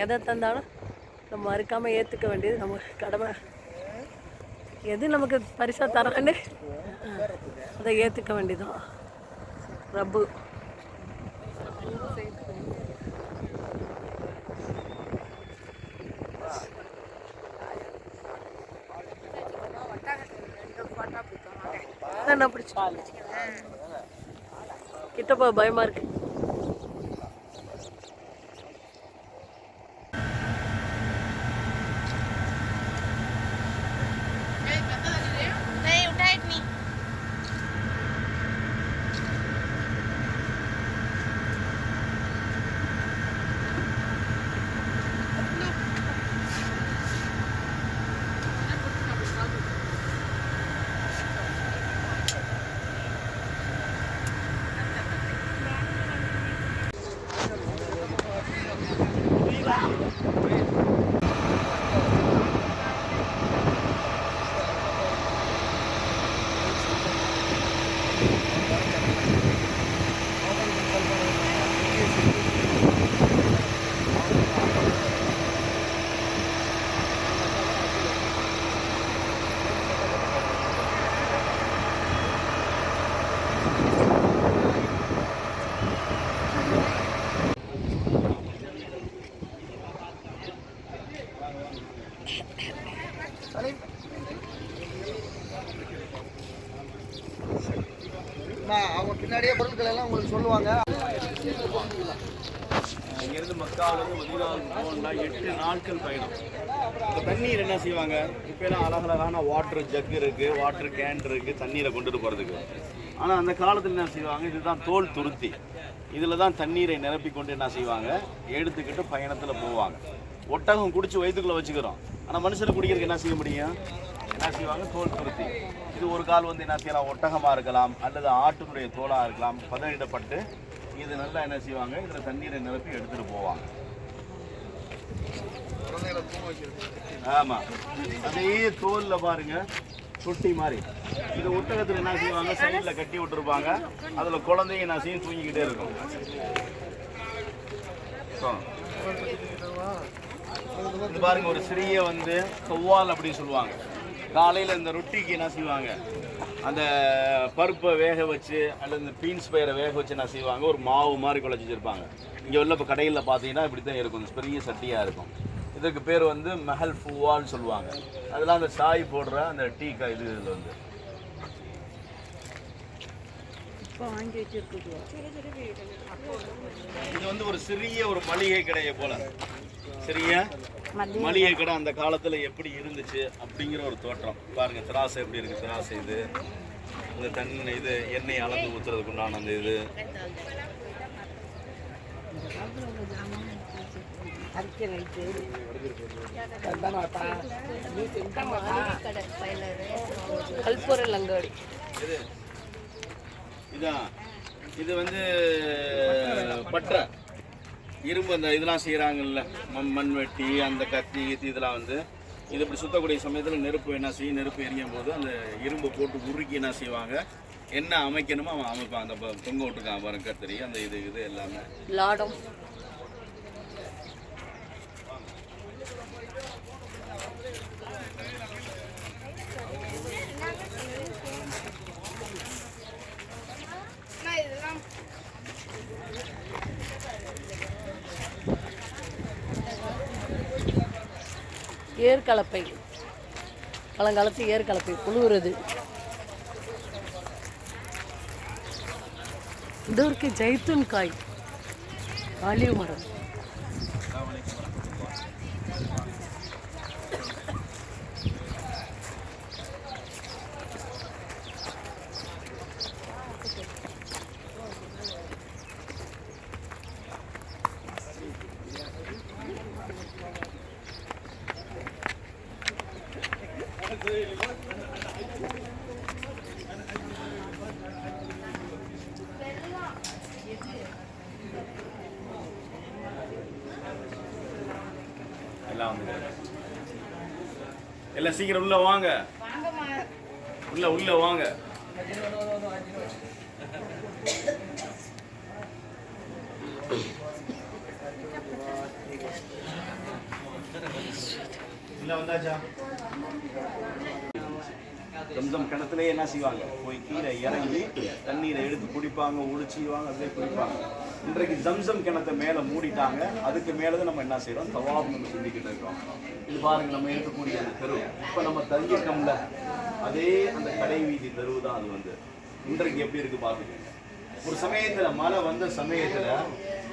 எதை தந்தாலும் நம்ம மறுக்காமல் ஏற்றுக்க வேண்டியது நமக்கு கடமை. எது நமக்கு பரிசாக தரேன்னு அதை ஏற்றுக்க வேண்டியதான். பிரபு என்ன பிடிச்சி கிட்டப்போ பயமா இருக்கு. அவங்க பின்னாடியே பொருட்கள் எல்லாம் உங்களுக்கு சொல்லுவாங்க. இங்கிருந்து மக்காவிலிருந்து மதீனாவுக்கு போகணும்னா 8 நாட்கள் பயணம். இந்த தண்ணீர் என்ன செய்வாங்க, இப்போலாம் அழகழகான வாட்டர் ஜக் இருக்குது, வாட்டர் கேன் இருக்குது தண்ணீரை கொண்டுட்டு போகிறதுக்கு. ஆனால் அந்த காலத்தில் என்ன செய்வாங்க, இதுதான் தோல் துருத்தி, இதில் தான் தண்ணீரை நிரப்பி கொண்டு என்ன செய்வாங்க எடுத்துக்கிட்டு பயணத்தில் போவாங்க. ஒட்டகம் குடிச்சு வயிற்றுக்குள்ளே வச்சுக்கிறோம், ஆனால் மனுஷனை குடிக்கிறதுக்கு என்ன செய்ய முடியும், என்ன செய்வாங்க தோல் துருத்தி. இது ஒரு கால் வந்து என்ன செய்யலாம், ஒட்டகமாக இருக்கலாம் அல்லது ஆட்டினுடைய தோலாக இருக்கலாம், பதனிடப்பட்டு இது நல்லா என்ன செய்வாங்க இதில் தண்ணீரை நிரப்பி எடுத்துகிட்டு போவாங்க. ஆமாம், அதே தோலில் பாருங்க சுட்டி மாதிரி இது ஒட்டகத்தில் என்ன செய்வாங்க சைடில் கட்டி விட்டுருப்பாங்க, அதில் குழந்தைங்க என்ன செய்யும் தூங்கிக்கிட்டே இருக்கும். இது பாருங்க ஒரு சிறிய வந்து கவ்வால் அப்படின்னு சொல்லுவாங்க. காலையில் இந்த ரொட்டிக்கு என்ன செய்வாங்க, அந்த பருப்பை வேக வச்சு அல்லது இந்த பீன்ஸ் பயிரை வேக வச்சு என்ன செய்வாங்க ஒரு மாவு மாதிரி குழச்சி வச்சுருப்பாங்க. இங்கே உள்ள இப்போ கடையில் பார்த்தீங்கன்னா இப்படி தான் இருக்கும், பெரிய சட்டியாக இருக்கும். இதுக்கு பேர் வந்து மெஹல் ஃபுவான்னு சொல்லுவாங்க. அதெல்லாம் அந்த சாய் போடுற அந்த டீ இது இதில் வந்து இது வந்து ஒரு சிறிய ஒரு மளிகை கடையை போல, சிறிய மளிகை கடை அந்த காலத்தில் எப்படி இருந்துச்சு அப்படிங்கிற ஒரு தோற்றம் பாருங்க. திராசை எப்படி இருக்கு, திராசை இது இந்த தண்ணி இது எண்ணெய் அளந்து ஊற்றுறதுக்கு உண்டான அந்த இது. இதான் இது வந்து பற்ற இரும்பு அந்த இதெல்லாம் செய்கிறாங்கல்ல, மண்வெட்டி அந்த கத்தி இதெல்லாம் வந்து இது இப்படி சுத்தக்கூடிய சமயத்தில் நெருப்பு என்ன செய்யும், நெருப்பு எரியும் போது அந்த இரும்பு போட்டு உருக்கி என்ன செய்வாங்க, என்ன அமைக்கணுமோ அவன் அமைப்பான். அந்த தொங்க விட்டுருக்கான் பாருங்க கத்திரி, அந்த இது எல்லாமே லாடம். ஏற்கலப்பை, பழங்காலத்து ஏற்கலப்பை புழுவுறது. இது இருக்கு ஜெய்தூன் காய், ஆலிவ் மரம். எல்லாம் சீக்கிரம் உள்ள வாங்க, உள்ள வாங்க. இல்லை வந்தாச்சா? ஜம்சம் கிணத்துலேயே என்ன செய்வாங்க, போய் கீழே இறங்கி தண்ணீரை எடுத்து குடிப்பாங்க, உளிச்சிவாங்க, அப்படியே குடிப்பாங்க. இன்றைக்கு ஜம்சம் கிணத்தை மேலே மூடிட்டாங்க. அதுக்கு மேலே தான் நம்ம என்ன செய்கிறோம், தவாப் நம்ம செஞ்சுக்கிட்டு இருக்கோம். இது பாருங்க, நம்ம இருக்கக்கூடிய அந்த தெரு, இப்போ நம்ம தங்கியிருக்கோம்ல, அதே அந்த கடை வீதி தெருவு தான் அது வந்து. இன்றைக்கு எப்படி இருக்கு பார்த்துக்கோங்க. ஒரு சமயத்தில் மழை வந்த சமயத்தில்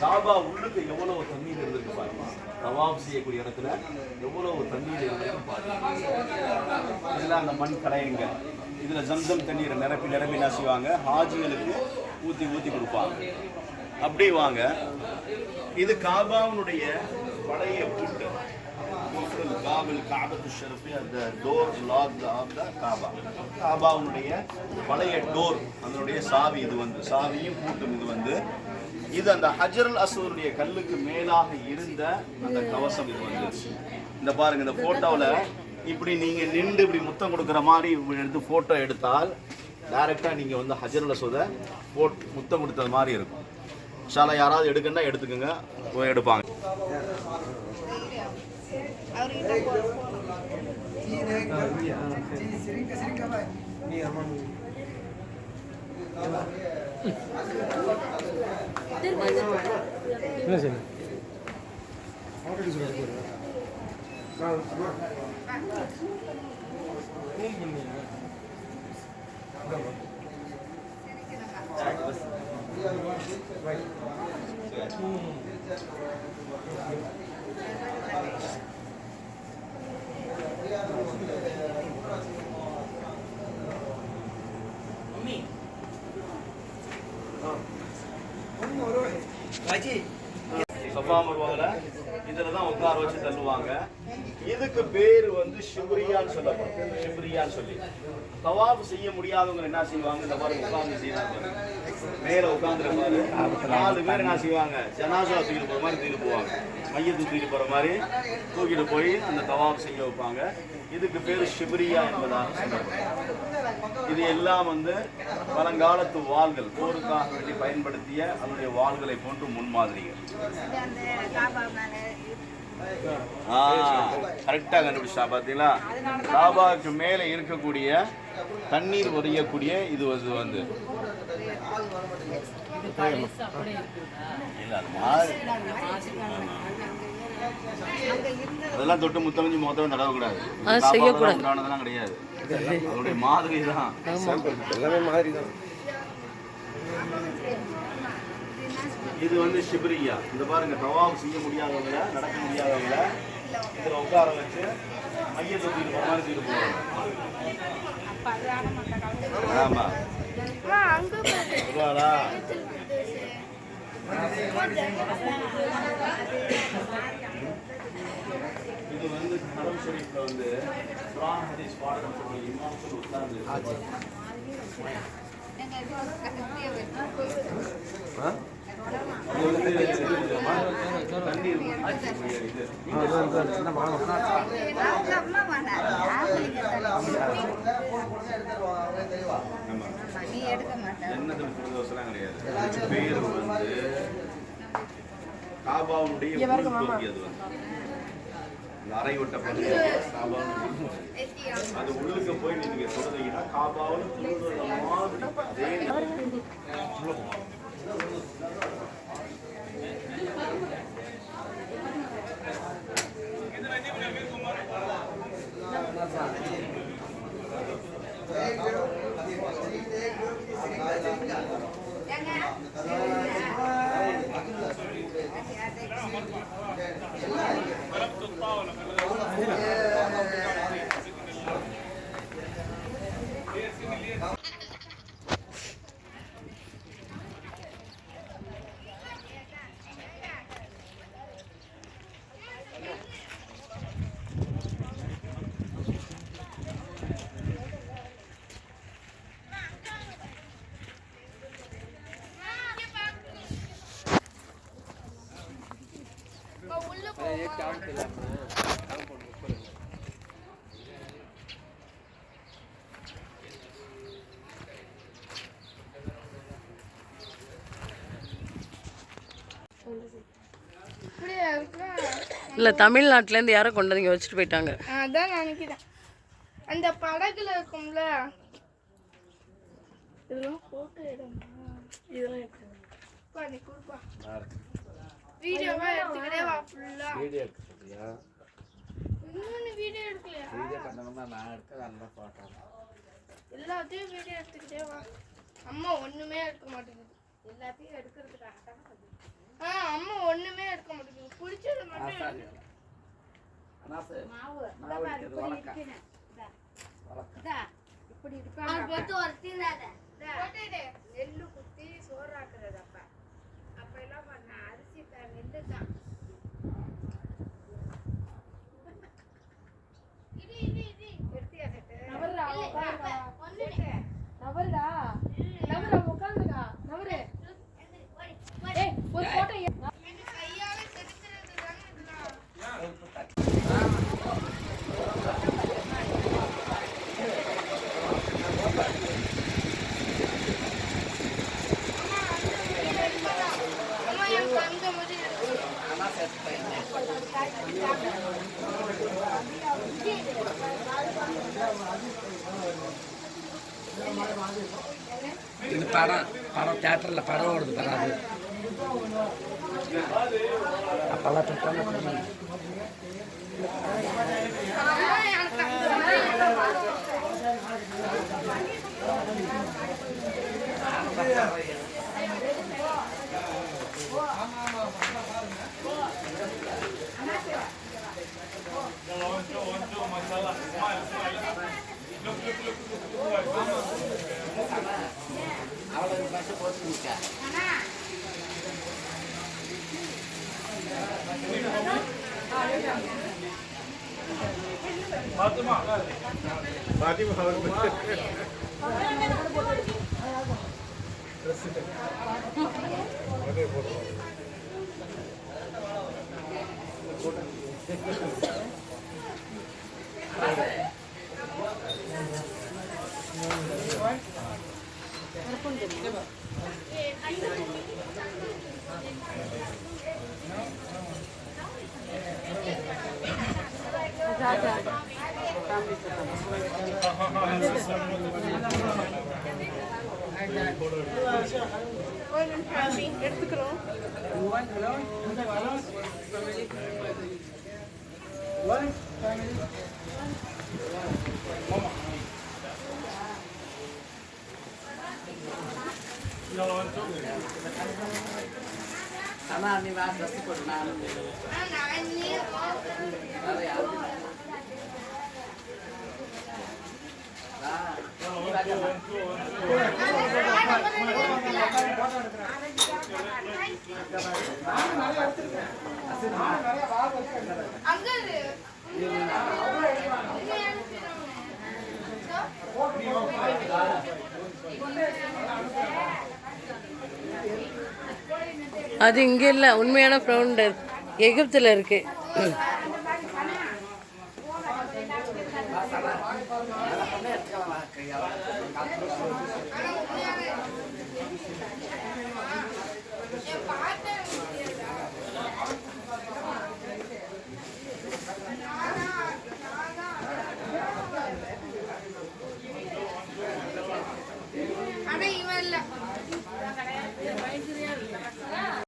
காபா உள்ளுக்கு எவ்வளவு தண்ணீர் இருந்திருக்கு பாருங்க. தவாப் செய்யக்கூடிய இடத்துல எவ்வளவு தண்ணீர் இருந்திருக்கு பாருங்க. இதெல்லாம் அந்த மண் கடையுங்க. இதுல ஜம்சம் தண்ணீரை நிரப்பி நிரப்பி என்ன செய்வாங்க, ஹாஜிகளுக்கு ஊற்றி ஊற்றி கொடுப்பாங்க. அப்படி வாங்க. இது காபாவுடைய பழைய பூட்டு. காபாவுடைய பழைய டோர், அதனுடைய சாவி இது வந்து, சாவியும் பூட்டும் இது வந்து. இது அந்த ஹஜ்ருல் அஸ்வதுடைய கல்லுக்கு மேலாக இருந்த அந்த கவசம் இது வந்து. இந்த பாருங்க, இந்த போட்டோவில் இப்படி நீங்க நின்று இப்படி முத்தம் கொடுக்குற மாதிரி எடுத்து போட்டோ எடுத்தால் டைரக்டா நீங்க வந்து ஹஜ்ருல் அஸ்வதை முத்தம் கொடுத்தது மாதிரி இருக்கும். இன்ஷா அல்லாஹ் யாராவது எடுக்கணும்னா எடுத்துக்கோங்க, போய் எடுப்பாங்க. சஃபா மர்வால இதுல தான் உட்கார வச்சு தள்ளுவாங்க. இதுக்கு பேர் வந்து ஷிப்ரியான்னு சொல்லப்படும். ஷிப்ரியான்னு சொல்லி தவாப் செய்ய முடியாதவங்க என்ன செய்வாங்க, இந்த மாதிரி உட்கார்ந்து செய்யறாங்க. மேல உட்கார்ந்துருப்பாரு, 4 பேர் என்ன செய்வாங்க, ஜனாசா தூக்கிட்டு போற மாதிரி தூக்கிட்டு போவாங்க, மையத்தை தூக்கிட்டு போற மாதிரி தூக்கிட்டு போய் அந்த தவாப் செய்ய வைப்பாங்க. இதுக்கு பேர் ஷிப்ரியா என்பதாக சொல்லப்படும். இது எல்லாம் வந்து பழங்காலத்து வாள்கள், போருக்காக வேண்டி பயன்படுத்திய அதனுடைய வாள்களை போன்று முன்மாதிரிகள். கரெக்டாக கண்டுபிடிச்சா பார்த்தீங்களா? காபாவுக்கு மேலே இருக்கக்கூடிய தண்ணீர் உடையக்கூடிய இது வந்து அதெல்லாம் தொட்டு முத்தமிஞ்சு மொத்தம் தடவக்கூடாது, செய்யக்கூடாது கிடையாது. அதனுடைய மாதிரி தான், எல்லாமே மாதிரி தான். இது வந்து ஷிப்ரியா. இந்த பாருங்க, தவாப் செய்ய முடியாதவங்கள, நடக்க முடியாதவங்கள இதுல உட்கார வச்சு மையத்தை தூக்கிட்டு போற மாதிரி தூக்கிட்டு போவாங்க. ஆமா, இது வந்து ஹரம் ஷரீஃப்ல வந்து குர்ஆன் ஹதீஸ் பாடக்கூடிய இமாம்கள் உட்கார்ந்து பேர் வந்து காபாவுடைய அரைவட்ட பகுதி. அது உள்ளுக்கு போய் நீங்க சொல்றீங்கன்னா காபாவில் இல்லை தமிழ்நாட்டிலேருந்து யாரோ கொண்டு வந்து இங்கே வச்சுட்டு போயிட்டாங்க. அதான் நினைக்கிறேன். அந்த படகுல இருக்கும்ல, இதெல்லாம் போட்டோ எடுமா, இதெல்லாம் எடுப்பா, நீ கொடுப்பா, வீடியோவா எடுத்துக்கிட்டே வா ஃபுல்லா. வீடியோ எடுத்துக்கிறியா? இன்னும் வீடியோ எடுக்கலையா? வீடியோ பண்ணணும்னா நான் எடுக்க நல்லா போட்டோ எல்லாத்தையும் வீடியோ எடுத்துக்கிட்டே வா. அம்மா ஒண்ணுமே எடுக்க மாட்டேங்குது, எல்லாத்தையும் எடுக்கிறதுக்காக தான். அம்மா ஒண்ணுமே எடுக்க மாட்டேங்குது, பிடிச்சது மட்டும் நெல்லு குத்தி சோறாக்குறது. அப்ப எல்லாம் பண்ண அரிசி நெல்லு தான். இது படம் தியேட்டரில் படம் ஓடுது படம். அப்பெல்லாம் திட்டம் எடுத்துக்கிறோம். அண்ணா நீ வேறு ட்ரெஸ் போட்டு நான் அது இங்கே இல்லை, உண்மையான ஃப்ரௌண்ட் எகிப்தில் இருக்குது.